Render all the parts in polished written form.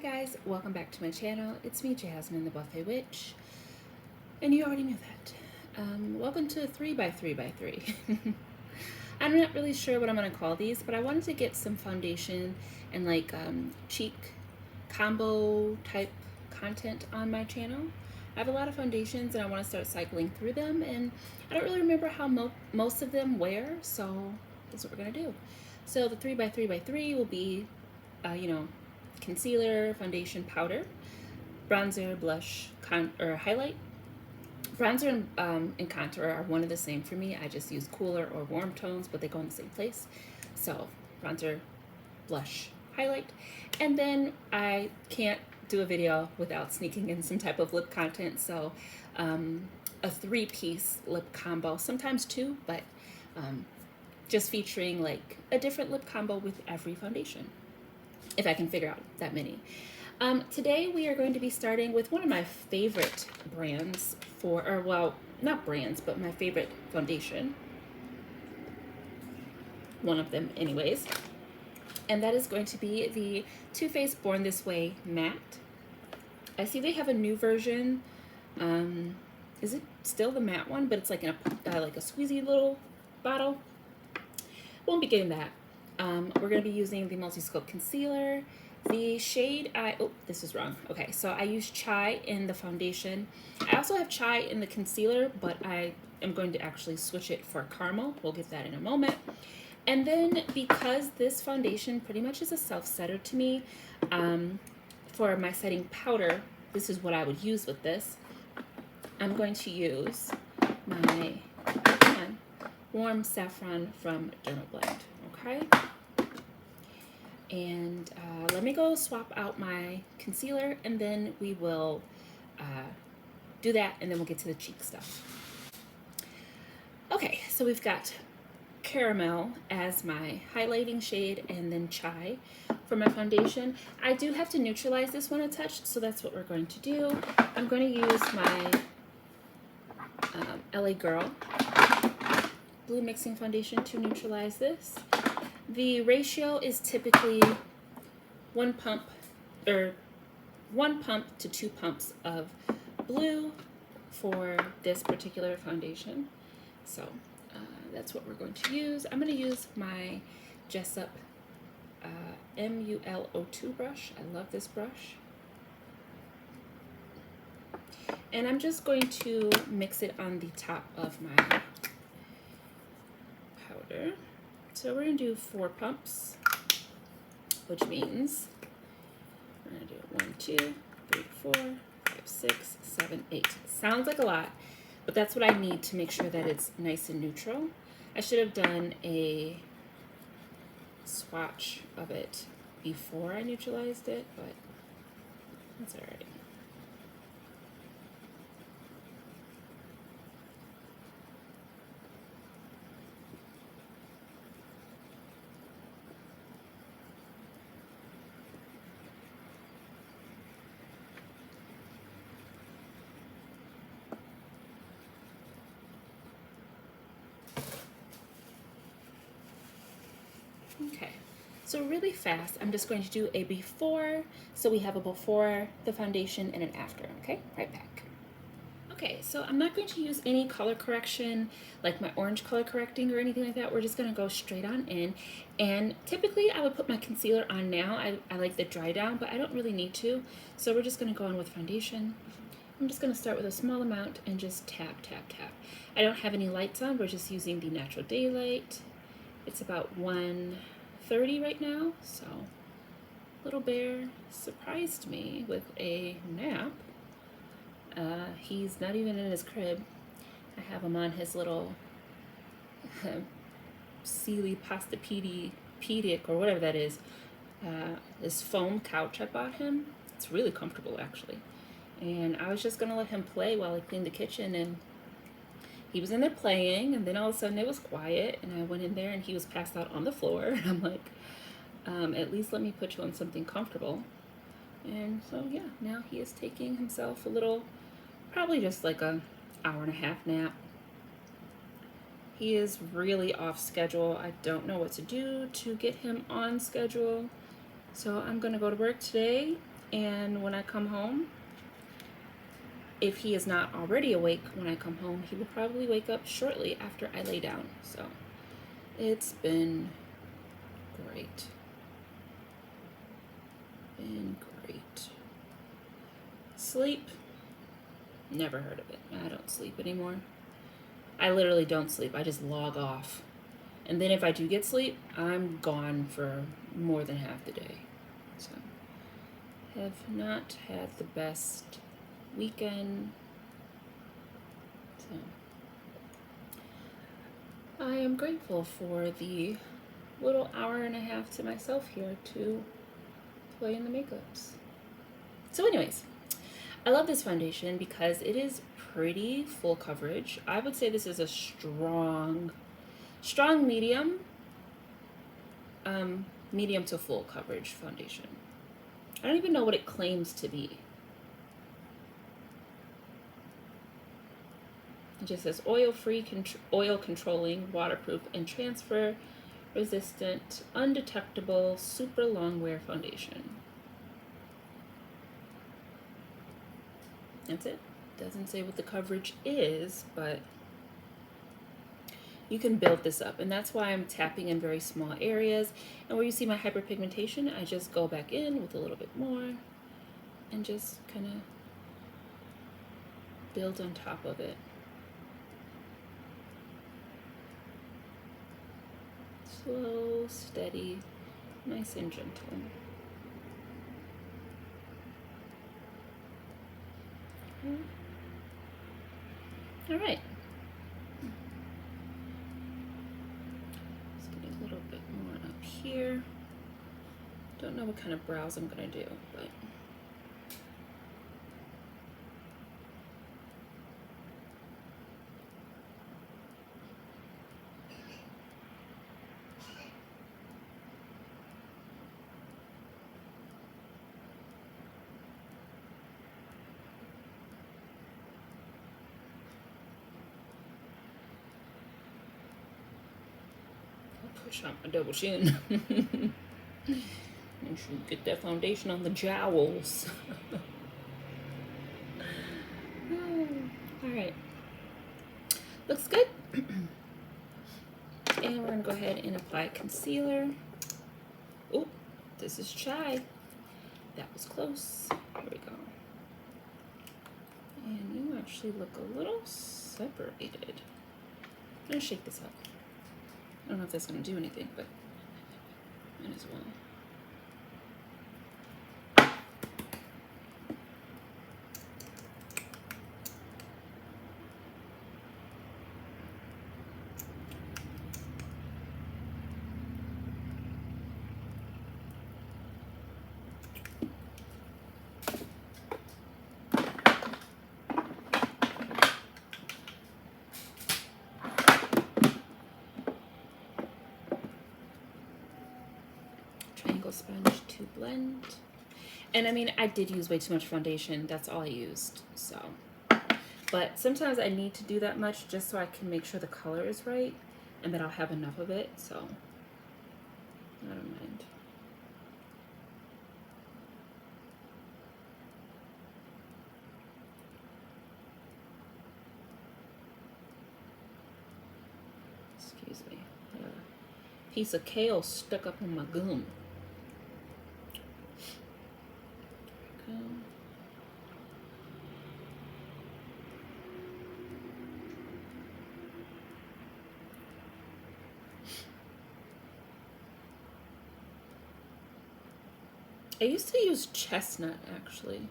Hi guys, welcome back to my channel. It's me, Jasmine, the Buffet Witch, and you already knew that. Welcome to 3x3x3. I'm not really sure what I'm going to call these, but I wanted to get some foundation and like cheek combo type content on my channel. I have a lot of foundations and I want to start cycling through them, and I don't really remember how most of them wear, so that's what we're going to do. So the 3x3x3 will be, concealer, foundation, powder, bronzer, blush, highlight. Bronzer and contour are one of the same for me. I just use cooler or warm tones, but they go in the same place. So bronzer, blush, highlight. And then I can't do a video without sneaking in some type of lip content. So a 3-piece lip combo, sometimes 2, but just featuring like a different lip combo with every foundation, if I can figure out that many. Today we are going to be starting with one of my favorite brands not brands, but my favorite foundation. One of them anyways. And that is going to be the Too Faced Born This Way Matte. I see they have a new version. Is it still the matte one? But it's like in like a squeezy little bottle. Won't be getting that. We're going to be using the Multi-Scope Concealer. The shade, this is wrong. Okay, so I use Chai in the foundation. I also have Chai in the concealer, but I am going to actually switch it for Caramel. We'll get that in a moment. And then because this foundation pretty much is a self-setter to me, for my setting powder, this is what I would use with this. I'm going to use my Warm Saffron from Dermablend, okay? And let me go swap out my concealer, and then we will do that, and then we'll get to the cheek stuff. Okay, so we've got Caramel as my highlighting shade, and then Chai for my foundation. I do have to neutralize this one a touch, so that's what we're going to do. I'm going to use my LA Girl Blue Mixing Foundation to neutralize this. The ratio is typically 1 pump to 2 pumps of blue for this particular foundation. So that's what we're going to use. I'm going to use my Jessup MUL02 brush. I love this brush. And I'm just going to mix it on the top of my powder. So we're going to do 4 pumps, which means we're going to do 1, 2, 3, 4, 5, 6, 7, 8. Sounds like a lot, but that's what I need to make sure that it's nice and neutral. I should have done a swatch of it before I neutralized it, but that's all right. Okay, so really fast, I'm just going to do a before, so we have a before the foundation and an after, okay? Right back. Okay, so I'm not going to use any color correction, like my orange color correcting or anything like that. We're just gonna go straight on in. And typically I would put my concealer on now. I like the dry down, but I don't really need to. So we're just gonna go in with foundation. I'm just gonna start with a small amount and just tap, tap, tap. I don't have any lights on, we're just using the natural daylight. It's about 1:30 right now, so Little Bear surprised me with a nap. He's not even in his crib. I have him on his little Sealy Pastapedic or whatever that is. This foam couch I bought him. It's really comfortable actually. And I was just gonna let him play while I cleaned the kitchen, and he was in there playing, and then all of a sudden it was quiet, and I went in there and he was passed out on the floor. And I'm like, at least let me put you on something comfortable. And so yeah, now he is taking himself a little, probably just like an hour-and-a-half nap. He is really off schedule. I don't know what to do to get him on schedule. So I'm gonna go to work today. And when I come home, if he is not already awake when I come home, he will probably wake up shortly after I lay down. So it's been great. Been great. Sleep, never heard of it. I don't sleep anymore. I literally don't sleep. I just log off. And then if I do get sleep, I'm gone for more than half the day. So have not had the best weekend. So I am grateful for the little hour and a half to myself here to play in the makeups. So anyways, I love this foundation because it is pretty full coverage. I would say this is a strong medium, medium to full coverage foundation. I don't even know what it claims to be. It just says oil-free, oil controlling, waterproof, and transfer resistant, undetectable, super long wear foundation. That's it. Doesn't say what the coverage is, but you can build this up, and that's why I'm tapping in very small areas. And where you see my hyperpigmentation, I just go back in with a little bit more and just kind of build on top of it. Slow, steady, nice and gentle. All right. Let's get a little bit more up here. Don't know what kind of brows I'm gonna do, but push out my double chin. You should get that foundation on the jowls. All right, looks good. And we're gonna go ahead and apply concealer. Oh, this is Chai. That was close. Here we go. And you actually look a little separated. I'm gonna shake this up. I don't know if that's gonna do anything, but might as well. Triangle sponge to blend. And I mean, I did use way too much foundation. That's all I used, so. But sometimes I need to do that much just so I can make sure the color is right and that I'll have enough of it, so I don't mind. Excuse me. I got a piece of kale stuck up in my gum. There we go. I used to use chestnut actually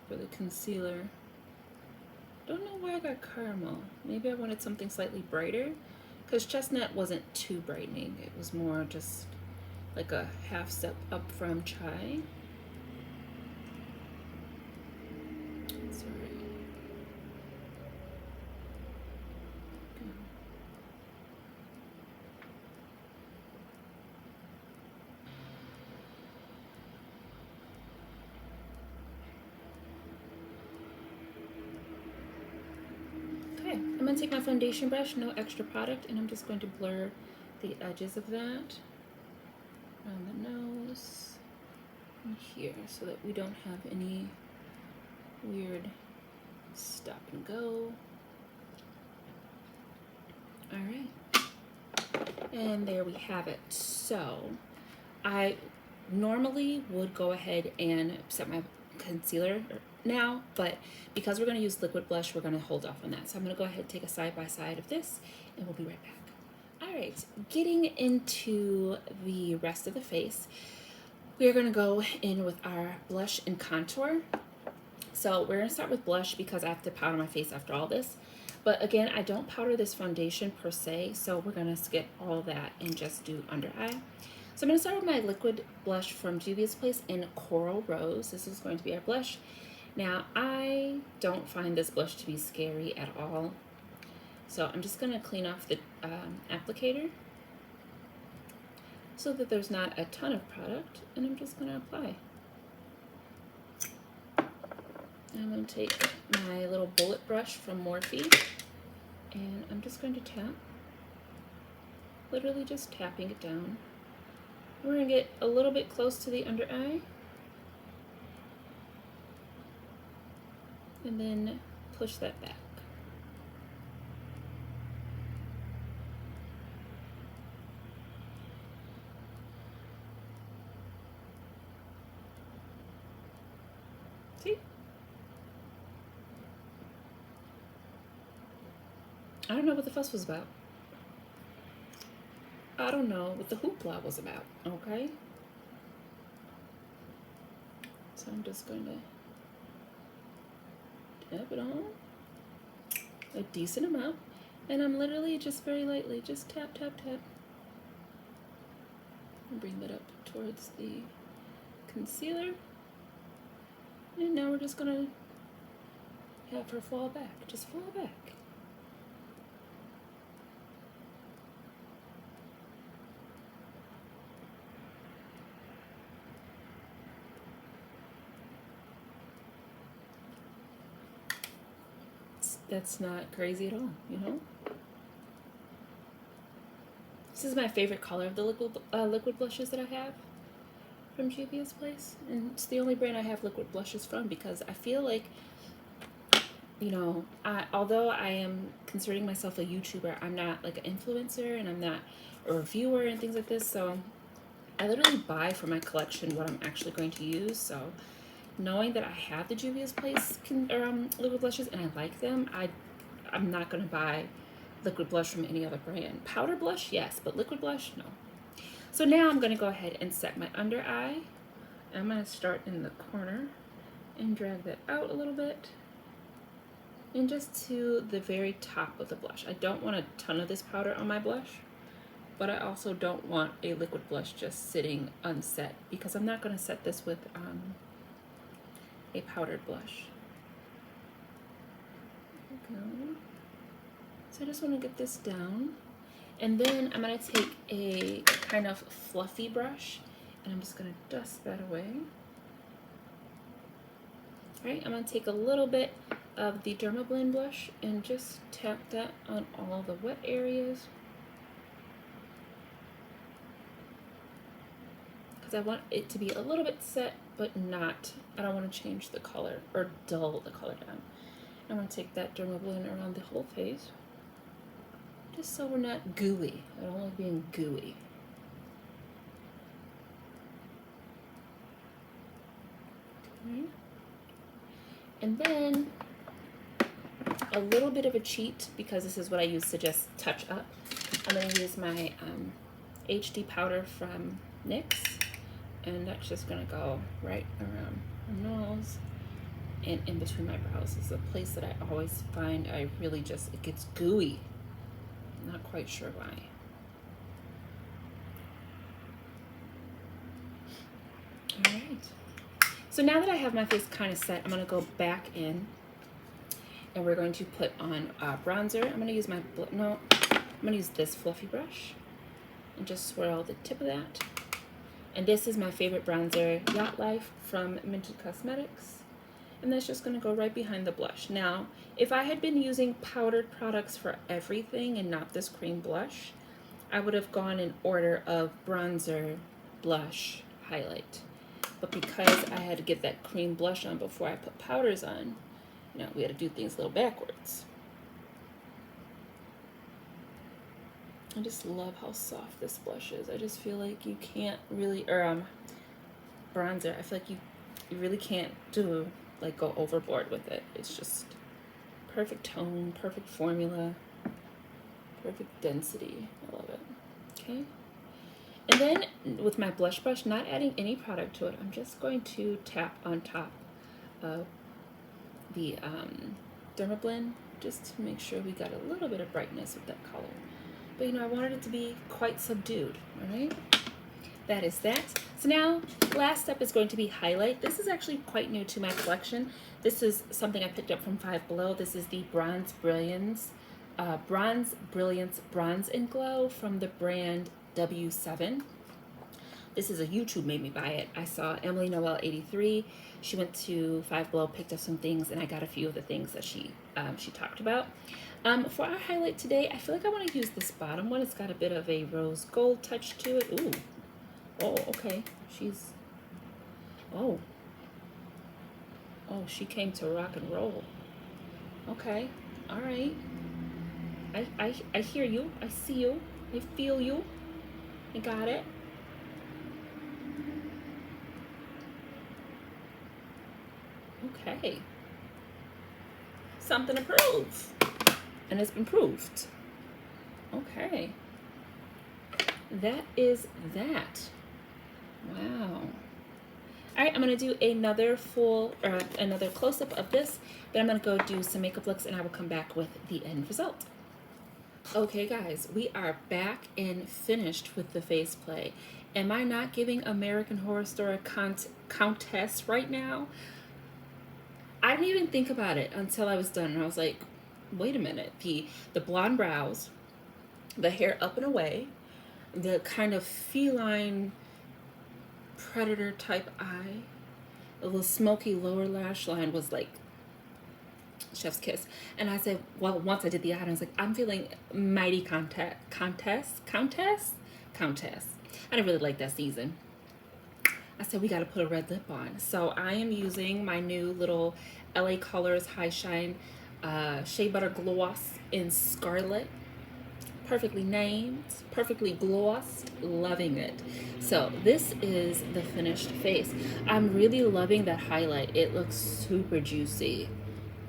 for the concealer. Don't know where I got caramel. Maybe I wanted something slightly brighter because chestnut wasn't too brightening. It was more just like a half step up from chai. Sorry. Okay, I'm gonna take my foundation brush, no extra product, and I'm just going to blur the edges of that around the nose. in here so that we don't have any weird stop and go. All right, and there we have it. So I normally would go ahead and set my concealer now, but because we're going to use liquid blush, we're going to hold off on that. So I'm going to go ahead and take a side by side of this, and we'll be right back. All right, getting into the rest of the face, we're going to go in with our blush and contour. So we're going to start with blush because I have to powder my face after all this. But again, I don't powder this foundation per se, so we're going to skip all that and just do under eye. So I'm going to start with my liquid blush from Juvia's Place in Coral Rose. This is going to be our blush. Now, I don't find this blush to be scary at all. So I'm just going to clean off the applicator so that there's not a ton of product, and I'm just going to apply. I'm going to take my little bullet brush from Morphe, and I'm just going to tap, literally just tapping it down. We're going to get a little bit close to the under eye, and then push that back. See? I don't know what the fuss was about. I don't know what the hoopla was about, okay? So I'm just going to tap it on a decent amount, and I'm literally just very lightly, just tap, tap, tap. And bring that up towards the concealer. And now we're just gonna have her fall back, just fall back. That's not crazy at all, you know? This is my favorite color of the liquid blushes that I have from Juvia's Place. And it's the only brand I have liquid blushes from because I feel like, you know, although I am considering myself a YouTuber, I'm not like an influencer and I'm not a reviewer and things like this. So I literally buy for my collection what I'm actually going to use. So knowing that I have the Juvia's Place liquid blushes and I like them, I'm not going to buy liquid blush from any other brand. Powder blush, yes, but liquid blush, no. So now I'm going to go ahead and set my under eye. I'm going to start in the corner and drag that out a little bit. And just to the very top of the blush. I don't want a ton of this powder on my blush, but I also don't want a liquid blush just sitting unset because I'm not going to set this with a powdered blush. There we go. So I just want to get this down. And then I'm going to take a kind of fluffy brush and I'm just going to dust that away. All right, I'm going to take a little bit of the Dermablend blush and just tap that on all the wet areas. Because I want it to be a little bit set, but not, I don't want to change the color or dull the color down. I'm going to take that Dermablend around the whole face. Just so we're not gooey. I don't like being gooey. Okay. And then a little bit of a cheat, because this is what I use to just touch up. I'm going to use my HD powder from NYX, and that's just going to go right around my nose and in between my brows. It's a place that I always find I really just, it gets gooey. Not quite sure why. All right. So now that I have my face kind of set, I'm going to go back in and we're going to put on bronzer. I'm going to use I'm going to use this fluffy brush and just swirl the tip of that. And this is my favorite bronzer, Yacht Life from Minted Cosmetics. And that's just going to go right behind the blush. Now, if I had been using powdered products for everything and not this cream blush, I would have gone in order of bronzer, blush, highlight. but because I had to get that cream blush on before I put powders on, you know, we had to do things a little backwards. I just love how soft this blush is. I just feel like you can't really, or bronzer, I feel like you really can't go overboard with it. It's just perfect tone, perfect formula, perfect density. I love it. Okay. And then with my blush brush, not adding any product to it, I'm just going to tap on top of the Dermablend just to make sure we got a little bit of brightness with that color. But you know, I wanted it to be quite subdued, all right? That is that. So now, last step is going to be highlight. This is actually quite new to my collection. This is something I picked up from Five Below. This is the Bronze Brilliance Bronze and Glow from the brand W7. This is a YouTube made me buy it. I saw Emily Noel 83. She went to Five Below, picked up some things, and I got a few of the things that she talked about. For our highlight today, I feel like I want to use this bottom one. It's got a bit of a rose gold touch to it. Ooh. Oh, okay. Oh, she came to rock and roll. Okay. All right. I hear you. I see you. I feel you. I got it. Okay. Something to prove. And it's been proved. Okay. That is that. Wow. All right, I'm gonna do another another close-up of this, then I'm gonna go do some makeup looks and I will come back with the end result. Okay guys, we are back and finished with the face play. Am I not giving American Horror Story Countess right now? I didn't even think about it until I was done, and I was like, wait a minute. The blonde brows, the hair up and away, the kind of feline predator type eye, a little smoky lower lash line was like chef's kiss. And I said, well, once I did the eye, I was like, I'm feeling mighty Countess. I didn't really like that season. I said, we got to put a red lip on. So I am using my new little LA Colors High Shine Shea Butter Gloss in Scarlet. Perfectly named, perfectly glossed, loving it. So this is the finished face. I'm really loving that highlight. It looks super juicy.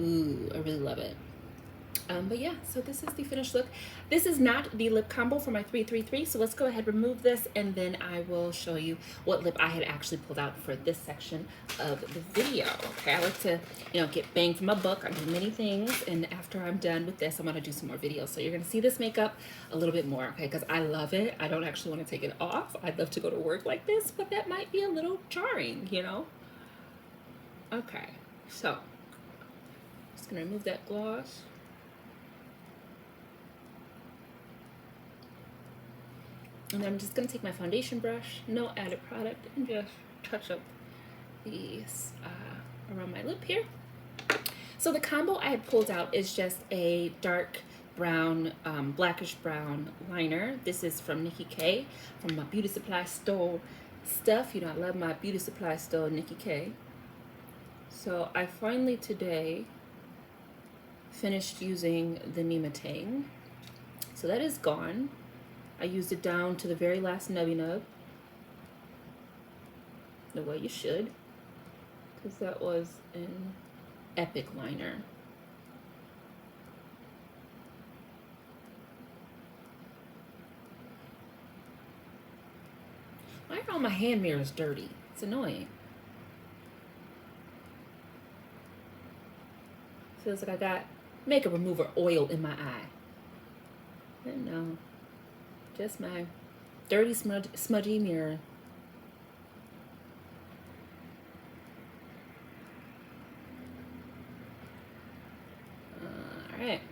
Ooh, I really love it. But yeah, so this is the finished look. This is not the lip combo for my 333, so let's go ahead and remove this, and then I will show you what lip I had actually pulled out for this section of the video. Okay, I like to, you know, get bang for my buck. I do many things, and after I'm done with this, I'm gonna do some more videos. So you're gonna see this makeup a little bit more, okay, because I love it. I don't actually want to take it off. I'd love to go to work like this, but that might be a little jarring, you know? Okay, so just gonna remove that gloss. And I'm just going to take my foundation brush, no added product, and just touch up these around my lip here. So the combo I had pulled out is just a dark brown, blackish brown liner. This is from Nikki K, from my beauty supply store stuff. You know, I love my beauty supply store, Nikki K. So I finally today finished using the Nematang. So that is gone. I used it down to the very last nubby nub, the way you should, because that was an epic liner. Why are all my hand mirrors dirty? It's annoying. Feels like I got makeup remover oil in my eye. I don't know. Just my dirty, smudgy mirror. All right.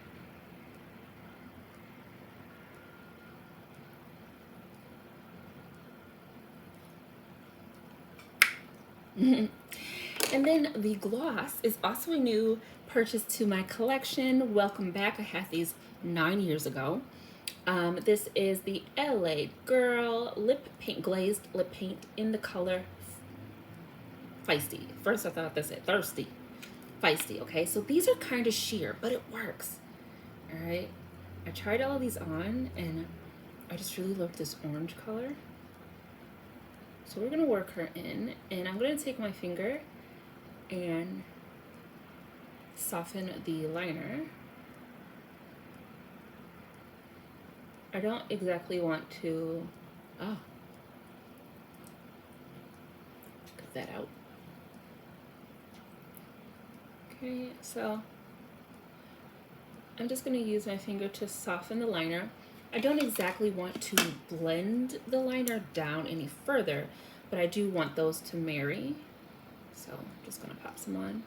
And then the gloss is also a new purchase to my collection. Welcome back. I had these 9 years ago. This is the LA Girl lip paint, glazed lip paint in the color feisty. First I thought they said thirsty. Feisty, okay? So these are kind of sheer, but it works. All right. I tried all of these on, and I just really love this orange color. So we're gonna work her in, and I'm gonna take my finger and soften the liner. I don't exactly want to, oh, cut that out. Okay, so I'm just gonna use my finger to soften the liner. I don't exactly want to blend the liner down any further, but I do want those to marry. So I'm just gonna pop some on.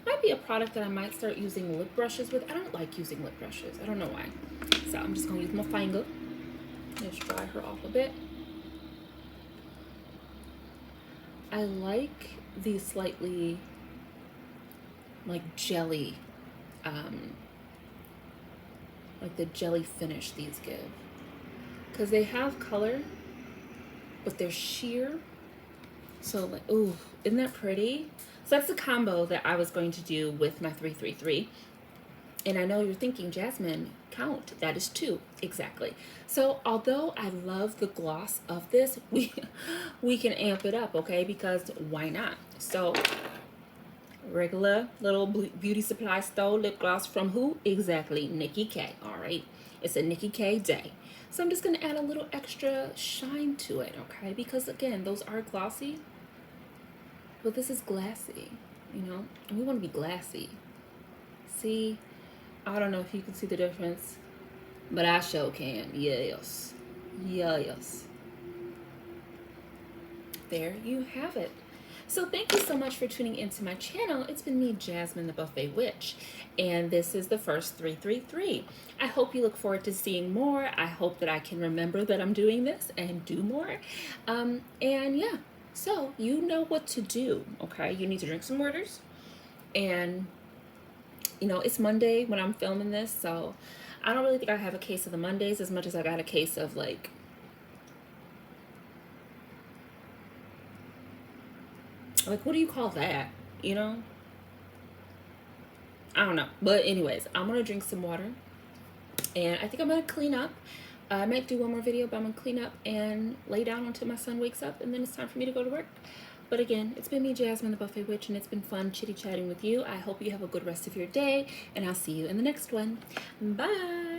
Might be a product that I might start using lip brushes with. I don't like using lip brushes. I don't know why. So I'm just gonna use my finger. Just dry her off a bit. I like the slightly like jelly, like the jelly finish these give. Because they have color, but they're sheer. So like, ooh, isn't that pretty? So that's the combo that I was going to do with my 333. And I know you're thinking, Jasmine, count. That is 2, exactly. So although I love the gloss of this, we can amp it up, okay? Because why not? So regular little beauty supply store lip gloss from who? Exactly, Nikki K, all right? It's a Nikki K day. So I'm just gonna add a little extra shine to it, okay? Because again, those are glossy, but this is glassy, you know? And we wanna be glassy. See? I don't know if you can see the difference, but I sure can. Yes. Yes. There you have it. So thank you so much for tuning into my channel. It's been me, Jasmine the Buffet Witch, and this is the first 333. I hope you look forward to seeing more. I hope that I can remember that I'm doing this and do more. And yeah, so you know what to do, okay? You need to drink some waters, and you know, it's Monday when I'm filming this, so I don't really think I have a case of the Mondays as much as I got a case of like what do you call that? You know? I don't know. But anyways, I'm gonna drink some water, and I think I'm gonna clean up. I might do one more video, but I'm gonna clean up and lay down until my son wakes up, and then it's time for me to go to work. But again, it's been me, Jasmine the Buffet Witch, and it's been fun chitty-chatting with you. I hope you have a good rest of your day, and I'll see you in the next one. Bye!